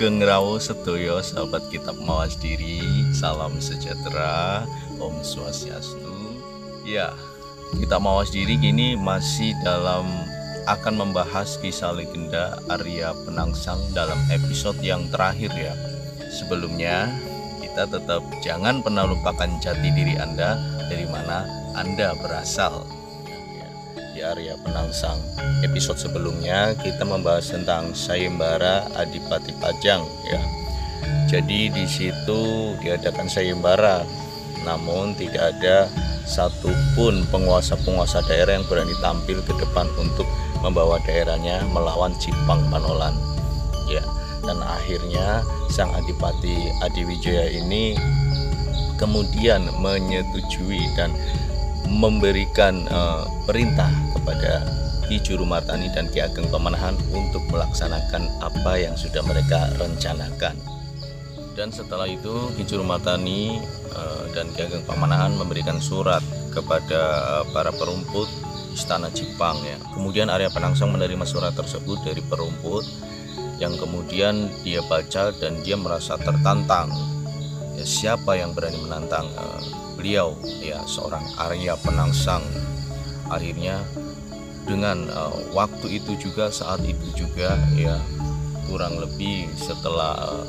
Sugeng Rawo Sedoyo, sahabat kitab mawas diri, salam sejahtera, Om Swastiastu. Ya, kitab mawas diri kini masih akan membahas kisah legenda Arya Penangsang dalam episode yang terakhir ya. Sebelumnya, kita tetap jangan pernah lupakan jati diri Anda, dari mana Anda berasal. Di Arya Penangsang episode sebelumnya kita membahas tentang Sayembara Adipati Pajang ya. Jadi di situ diadakan sayembara, namun tidak ada satupun penguasa daerah yang berani tampil ke depan untuk membawa daerahnya melawan Jipang Panolan ya. Dan akhirnya sang Adipati Adiwijaya ini kemudian menyetujui dan memberikan perintah kepada Ki Jurumartani dan Ki Ageng Pamanahan untuk melaksanakan apa yang sudah mereka rencanakan. Dan setelah itu Ki Jurumartani dan Ki Ageng Pamanahan memberikan surat kepada para perumput Istana Jipang ya. Kemudian Arya Penangsang menerima surat tersebut dari perumput, yang kemudian dia baca dan dia merasa tertantang. Ya, siapa yang berani menantang beliau ya, seorang Arya Penangsang. Akhirnya dengan waktu itu juga, saat itu juga ya, kurang lebih setelah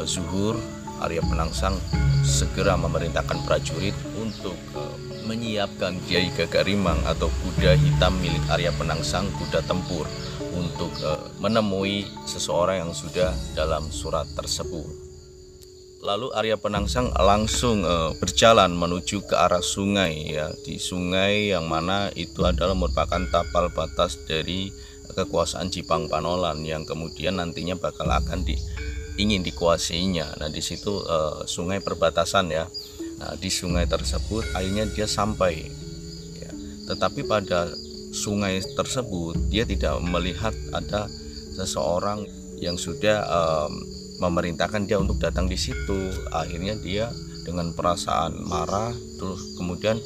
zuhur, Arya Penangsang segera memerintahkan prajurit untuk menyiapkan Kiai Gagarimang atau kuda hitam milik Arya Penangsang, kuda tempur, untuk menemui seseorang yang sudah dalam surat tersebut. Lalu Arya Penangsang langsung berjalan menuju ke arah sungai ya, di sungai yang mana itu adalah merupakan tapal batas dari kekuasaan Jipang Panolan yang kemudian nantinya akan ingin dikuasainya. Nah di situ sungai perbatasan ya. Nah di sungai tersebut akhirnya dia sampai ya. Tetapi pada sungai tersebut dia tidak melihat ada seseorang yang sudah memerintahkan dia untuk datang di situ. Akhirnya dia dengan perasaan marah, terus kemudian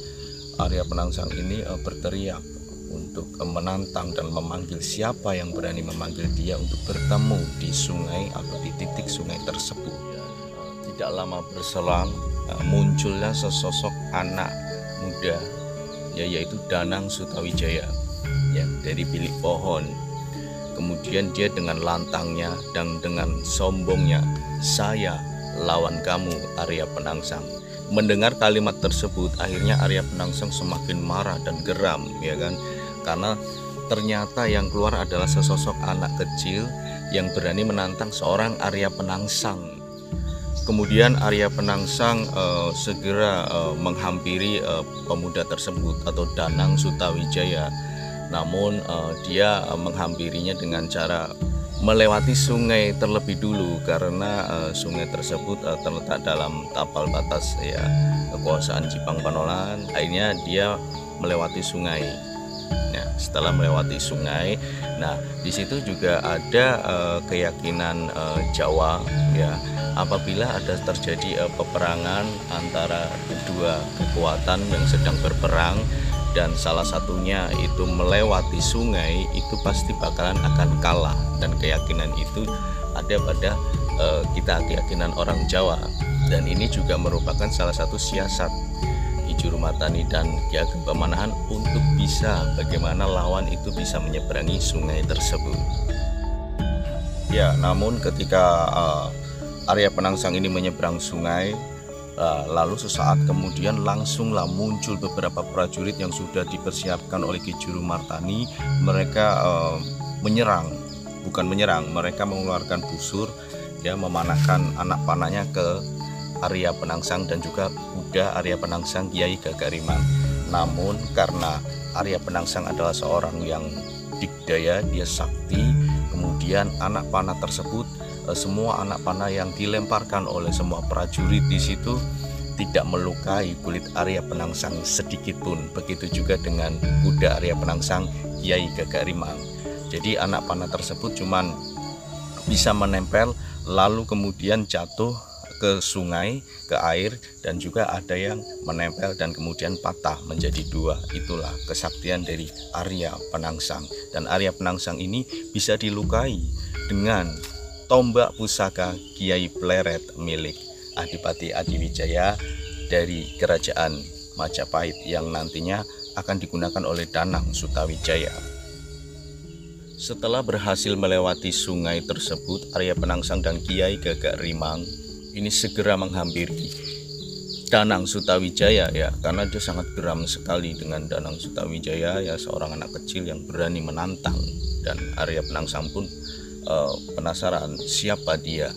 Arya Penangsang ini berteriak untuk menantang dan memanggil siapa yang berani memanggil dia untuk bertemu di sungai atau di titik sungai tersebut. Tidak lama berselang muncullah sesosok anak muda ya, yaitu Danang Sutawijaya ya, dari bilik pohon. Kemudian dia dengan lantangnya dan dengan sombongnya, "Saya lawan kamu, Arya Penangsang." Mendengar kalimat tersebut, akhirnya Arya Penangsang semakin marah dan geram ya kan, karena ternyata yang keluar adalah sesosok anak kecil yang berani menantang seorang Arya Penangsang. Kemudian Arya Penangsang segera menghampiri pemuda tersebut atau Danang Sutawijaya. Namun dia menghampirinya dengan cara melewati sungai terlebih dulu, karena sungai tersebut terletak dalam tapal batas ya kekuasaan Jipang Panolan. Akhirnya dia melewati sungai. Nah, setelah melewati sungai, nah di situ juga ada keyakinan Jawa ya, apabila ada terjadi peperangan antara kedua kekuatan yang sedang berperang dan salah satunya itu melewati sungai, itu pasti bakalan akan kalah. Dan keyakinan itu ada pada keyakinan orang Jawa, dan ini juga merupakan salah satu siasat Ki Jurumartani dan Ki Ageng Pamanahan untuk bisa bagaimana lawan itu bisa menyeberangi sungai tersebut ya. Namun ketika Arya Penangsang ini menyeberang sungai, lalu sesaat kemudian langsunglah muncul beberapa prajurit yang sudah dipersiapkan oleh Ki Jurumartani. Mereka mereka mengeluarkan busur ya, memanahkan anak panahnya ke Arya Penangsang dan juga kuda Arya Penangsang Kiai Gagarimang. Namun karena Arya Penangsang adalah seorang yang dikdaya, dia sakti, kemudian anak panah tersebut, semua anak panah yang dilemparkan oleh semua prajurit di situ tidak melukai kulit Arya Penangsang sedikit pun. Begitu juga dengan kuda Arya Penangsang Kiai Gagarimang. Jadi anak panah tersebut cuman bisa menempel lalu kemudian jatuh ke sungai, ke air, dan juga ada yang menempel dan kemudian patah menjadi dua. Itulah kesaktian dari Arya Penangsang. Dan Arya Penangsang ini bisa dilukai dengan tombak pusaka Kiai Pleret milik Adipati Adiwijaya dari Kerajaan Majapahit yang nantinya akan digunakan oleh Danang Sutawijaya. Setelah berhasil melewati sungai tersebut, Arya Penangsang dan Kiai Gagak Rimang ini segera menghampiri Danang Sutawijaya ya, karena dia sangat geram sekali dengan Danang Sutawijaya ya, seorang anak kecil yang berani menantang. Dan Arya Penangsang pun penasaran siapa dia.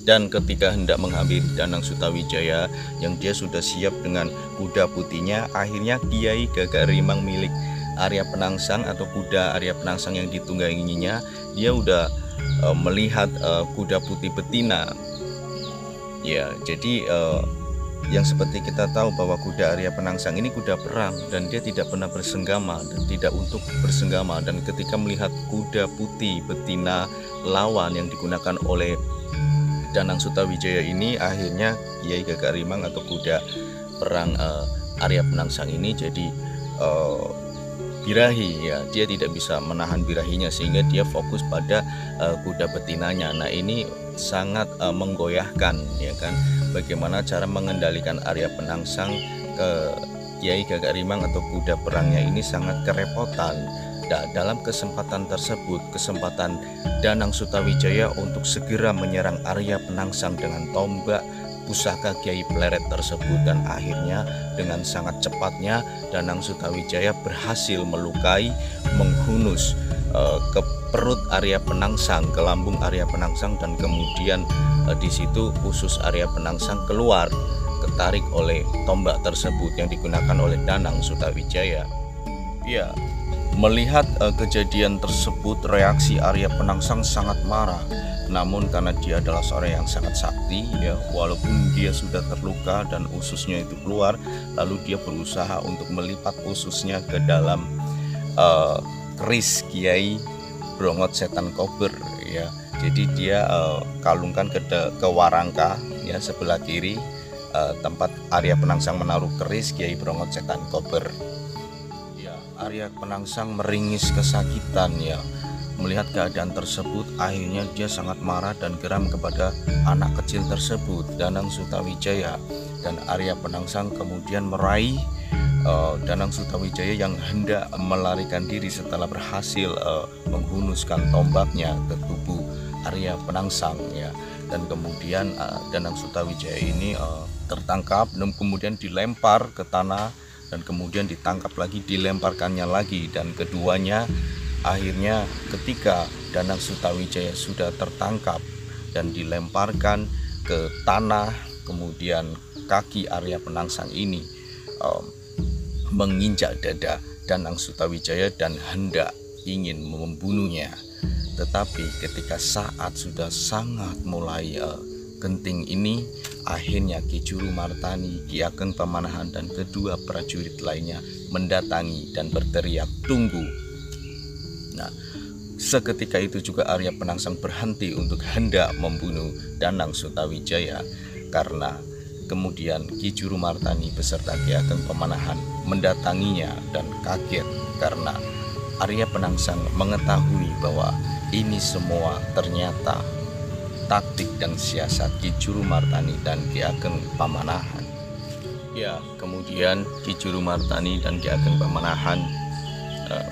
Dan ketika hendak menghampiri Danang Sutawijaya yang dia sudah siap dengan kuda putihnya, akhirnya Kiai Gagak Rimang milik Arya Penangsang atau kuda Arya Penangsang yang ditungganginya, dia udah melihat kuda putih betina. Ya, jadi yang seperti kita tahu bahwa kuda Arya Penangsang ini kuda perang dan dia tidak pernah bersenggama dan tidak untuk bersenggama. Dan ketika melihat kuda putih betina lawan yang digunakan oleh Danang Sutawijaya ini, akhirnya Kiai Gagak Rimang atau kuda perang Arya Penangsang ini jadi birahi ya, dia tidak bisa menahan birahinya sehingga dia fokus pada kuda betinanya. Nah, ini sangat menggoyahkan ya kan, bagaimana cara mengendalikan Arya Penangsang ke Kiai Gagak Rimang atau kuda perangnya ini sangat kerepotan. Nah, dalam kesempatan tersebut, kesempatan Danang Sutawijaya untuk segera menyerang Arya Penangsang dengan tombak pusaka Kiai Pleret tersebut, dan akhirnya dengan sangat cepatnya Danang Sutawijaya berhasil melukai, menghunus ke perut Arya Penangsang, ke lambung Arya Penangsang, dan kemudian di situ usus Arya Penangsang keluar, ketarik oleh tombak tersebut yang digunakan oleh Danang Sutawijaya. Ya, melihat kejadian tersebut, reaksi Arya Penangsang sangat marah. Namun karena dia adalah seorang yang sangat sakti ya, walaupun dia sudah terluka dan ususnya itu keluar, lalu dia berusaha untuk melipat ususnya ke dalam keris Kiai Brongot Setan Kober ya. Jadi dia kalungkan ke warangka ya, sebelah kiri tempat Arya Penangsang menaruh keris Kiai Brongot Setan Kober. Ya, Arya Penangsang meringis kesakitan ya. Melihat keadaan tersebut, akhirnya dia sangat marah dan geram kepada anak kecil tersebut, Danang Sutawijaya. Dan Arya Penangsang kemudian meraih Danang Sutawijaya yang hendak melarikan diri setelah berhasil menghunuskan tombaknya ke tubuh Arya Penangsang ya. Dan kemudian Danang Sutawijaya ini tertangkap dan kemudian dilempar ke tanah, dan kemudian ditangkap lagi, dilemparkannya lagi, dan keduanya akhirnya ketika Danang Sutawijaya sudah tertangkap dan dilemparkan ke tanah, kemudian kaki Arya Penangsang ini menginjak dada Danang Sutawijaya dan hendak ingin membunuhnya. Tetapi ketika saat sudah sangat mulai genting ini, akhirnya Ki Juru Martani, Ki Ageng Pamanahan, dan kedua prajurit lainnya mendatangi dan berteriak, "Tunggu!" Nah, seketika itu juga Arya Penangsang berhenti untuk hendak membunuh Danang Sutawijaya, karena kemudian Ki Juru Martani beserta Ki Ageng Pamanahan mendatanginya dan kaget karena Arya Penangsang mengetahui bahwa ini semua ternyata taktik dan siasat Ki Juru Martani dan Ki Ageng Pamanahan. Ya, kemudian Ki Juru Martani dan Ki Ageng Pamanahan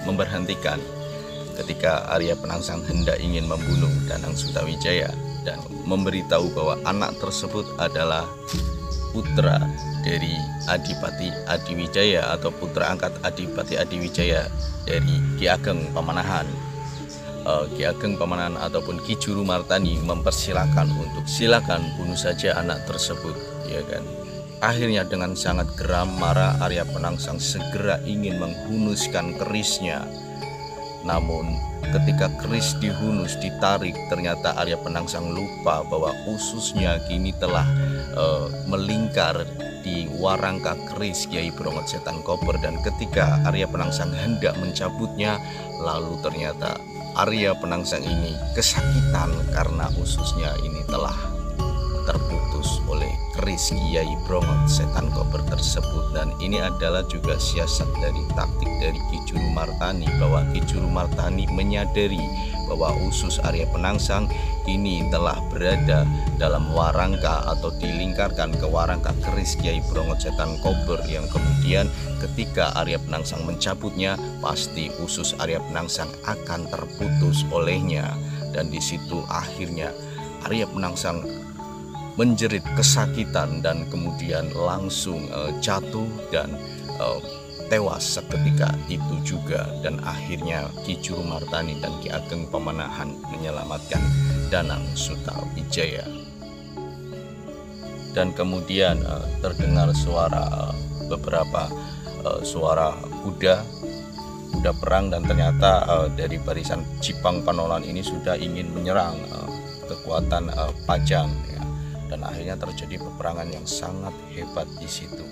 memberhentikan ketika Arya Penangsang hendak ingin membunuh Danang Sutawijaya dan memberitahu bahwa anak tersebut adalah putra dari Adipati Adiwijaya atau putra angkat Adipati Adiwijaya dari Ki Ageng Pamanahan. Ki Ageng Pamanahan ataupun Ki Juru Martani mempersilahkan untuk silakan bunuh saja anak tersebut ya kan. Akhirnya dengan sangat geram marah Arya Penangsang segera ingin menghunuskan kerisnya. Namun ketika keris dihunus, ditarik, ternyata Arya Penangsang lupa bahwa ususnya kini telah melingkar di warangka keris Kiai Brongot Setan Kober. Dan ketika Arya Penangsang hendak mencabutnya, lalu ternyata Arya Penangsang ini kesakitan karena ususnya ini telah terputus. terputus oleh keris Kiai Brongot Setan Kober tersebut. Dan ini adalah juga siasat dari taktik dari Ki Juru Martani, bahwa Ki Juru Martani menyadari bahwa usus Arya Penangsang kini telah berada dalam warangka atau dilingkarkan ke warangka keris Kiai Brongot Setan Kober, yang kemudian ketika Arya Penangsang mencabutnya, pasti usus Arya Penangsang akan terputus olehnya. Dan di situ akhirnya Arya Penangsang menjerit kesakitan dan kemudian langsung jatuh dan tewas seketika itu juga. Dan akhirnya Ki Juru Martani dan Ki Ageng Pamanahan menyelamatkan Danang Sutawijaya. Dan kemudian terdengar suara beberapa suara kuda perang, dan ternyata dari barisan Cipang Panolan ini sudah ingin menyerang kekuatan Pajang ya. Dan akhirnya terjadi peperangan yang sangat hebat di situ.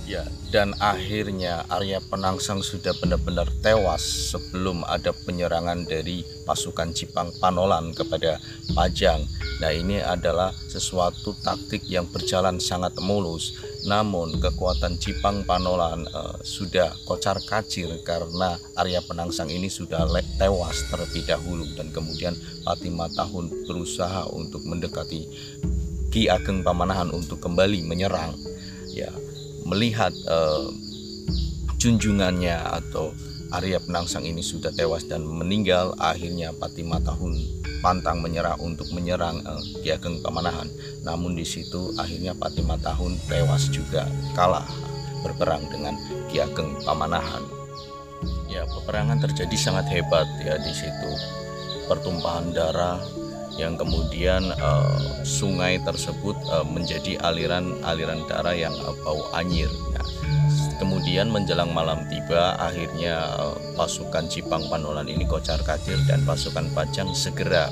Ya, dan akhirnya Arya Penangsang sudah benar-benar tewas sebelum ada penyerangan dari pasukan Cipang Panolan kepada Pajang. Nah, ini adalah sesuatu taktik yang berjalan sangat mulus. Namun kekuatan Cipang Panolan sudah kocar-kacir karena Arya Penangsang ini sudah tewas terlebih dahulu. Dan kemudian Pati Matahun berusaha untuk mendekati Ki Ageng Pamanahan untuk kembali menyerang. Ya, melihat junjungannya atau Arya Penangsang ini sudah tewas dan meninggal, akhirnya Pati Matahun pantang menyerah untuk menyerang Ki Ageng Pamanahan. Namun di situ akhirnya Pati Matahun tewas juga, kalah berperang dengan Ki Ageng Pamanahan. Ya, peperangan terjadi sangat hebat ya di situ. Pertumpahan darah yang kemudian sungai tersebut menjadi aliran darah yang bau anyir. Nah, kemudian menjelang malam tiba, akhirnya pasukan Cipang Panolan ini kocar-kacir dan pasukan Pajang segera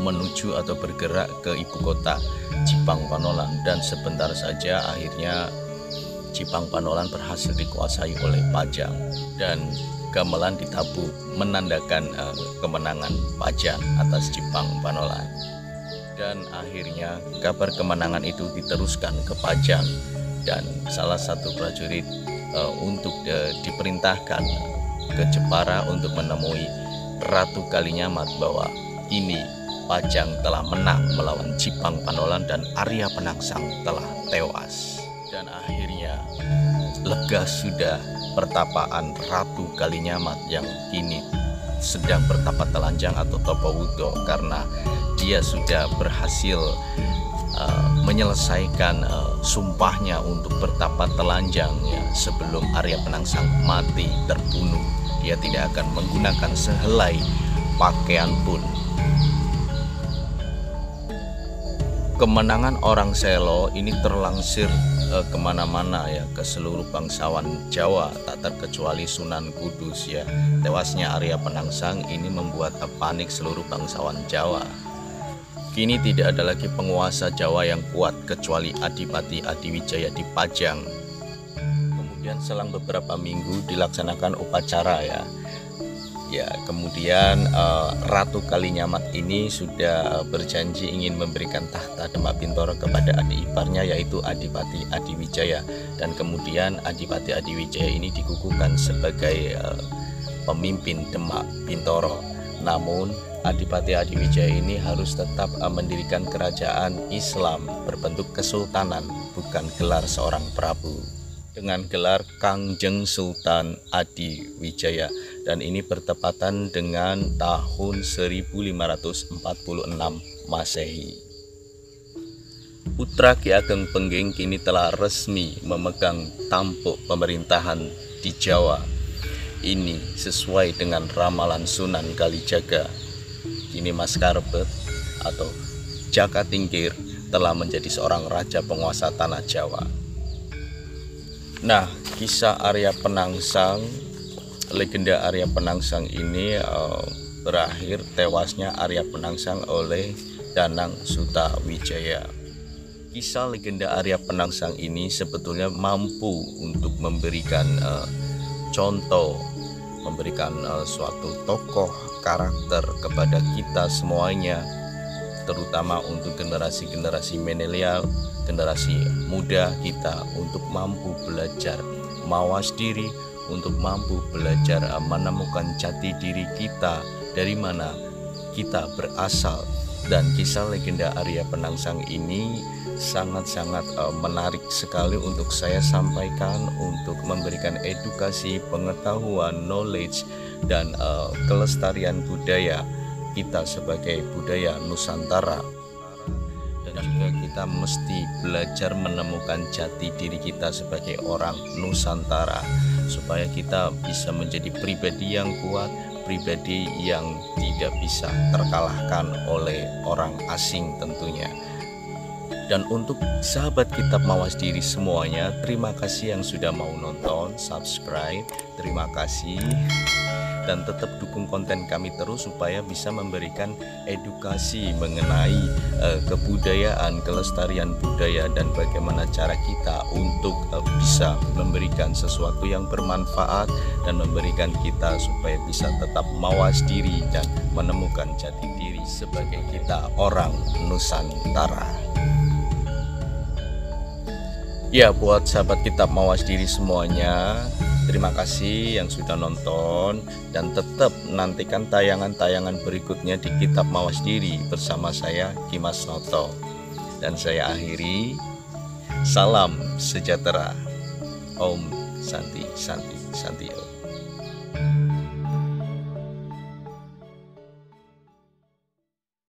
menuju atau bergerak ke ibu kota Cipang Panolan. Dan sebentar saja akhirnya Cipang Panolan berhasil dikuasai oleh Pajang, dan gamelan ditabuh menandakan kemenangan Pajang atas Cipang Panolan. Dan akhirnya kabar kemenangan itu diteruskan ke Pajang, dan salah satu prajurit untuk diperintahkan ke Jepara untuk menemui Ratu Kalinyamat bahwa ini Pajang telah menang melawan Cipang Panolan dan Arya Penangsang telah tewas. Dan akhirnya lega sudah pertapaan Ratu Kalinyamat yang kini sedang bertapa telanjang atau topo wudo, karena dia sudah berhasil menyelesaikan sumpahnya untuk bertapa telanjang ya, sebelum Arya Penangsang mati terbunuh. Dia tidak akan menggunakan sehelai pakaian pun. Kemenangan orang Selo ini terlangsir kemana-mana ya, ke seluruh bangsawan Jawa, tak terkecuali Sunan Kudus ya. Tewasnya Arya Penangsang ini membuat panik seluruh bangsawan Jawa. Kini tidak ada lagi penguasa Jawa yang kuat kecuali Adipati Adiwijaya di Pajang. Kemudian selang beberapa minggu dilaksanakan upacara ya. Ya, kemudian Ratu Kalinyamat ini sudah berjanji ingin memberikan tahta Demak Bintoro kepada adik iparnya, yaitu Adipati Adiwijaya. Dan kemudian Adipati Adiwijaya ini dikukuhkan sebagai pemimpin Demak Bintoro. Namun Adipati Adiwijaya ini harus tetap mendirikan kerajaan Islam berbentuk kesultanan, bukan gelar seorang prabu, dengan gelar Kangjeng Sultan Adiwijaya. Dan ini bertepatan dengan tahun 1546 Masehi. Putra Ki Ageng Pengging kini telah resmi memegang tampuk pemerintahan di Jawa. Ini sesuai dengan ramalan Sunan Kalijaga. Kini Mas Karbet atau Jaka Tingkir telah menjadi seorang raja penguasa tanah Jawa. Nah, kisah Arya Penangsang, legenda Arya Penangsang ini berakhir tewasnya Arya Penangsang oleh Danang Sutawijaya. Kisah legenda Arya Penangsang ini sebetulnya mampu untuk memberikan contoh, memberikan suatu tokoh karakter kepada kita semuanya, terutama untuk generasi-generasi milenial, generasi muda kita untuk mampu belajar mawas diri, untuk mampu belajar menemukan jati diri kita, dari mana kita berasal. Dan kisah legenda Arya Penangsang ini sangat-sangat menarik sekali untuk saya sampaikan, untuk memberikan edukasi, pengetahuan, knowledge, dan kelestarian budaya kita sebagai budaya Nusantara. Dan juga kita mesti belajar menemukan jati diri kita sebagai orang Nusantara, supaya kita bisa menjadi pribadi yang kuat, pribadi yang tidak bisa terkalahkan oleh orang asing tentunya. Dan untuk sahabat kitab mawas diri semuanya, terima kasih yang sudah mau nonton, subscribe, terima kasih. Dan tetap dukung konten kami terus supaya bisa memberikan edukasi mengenai kebudayaan, kelestarian budaya, dan bagaimana cara kita untuk bisa memberikan sesuatu yang bermanfaat dan memberikan kita supaya bisa tetap mawas diri dan menemukan jati diri sebagai kita orang Nusantara. Ya, buat sahabat kitab mawas diri semuanya, terima kasih yang sudah nonton, dan tetap nantikan tayangan-tayangan berikutnya di Kitab Mawas Diri bersama saya Kimas Noto. Dan saya akhiri, salam sejahtera. Om Santi Santi Santi Om.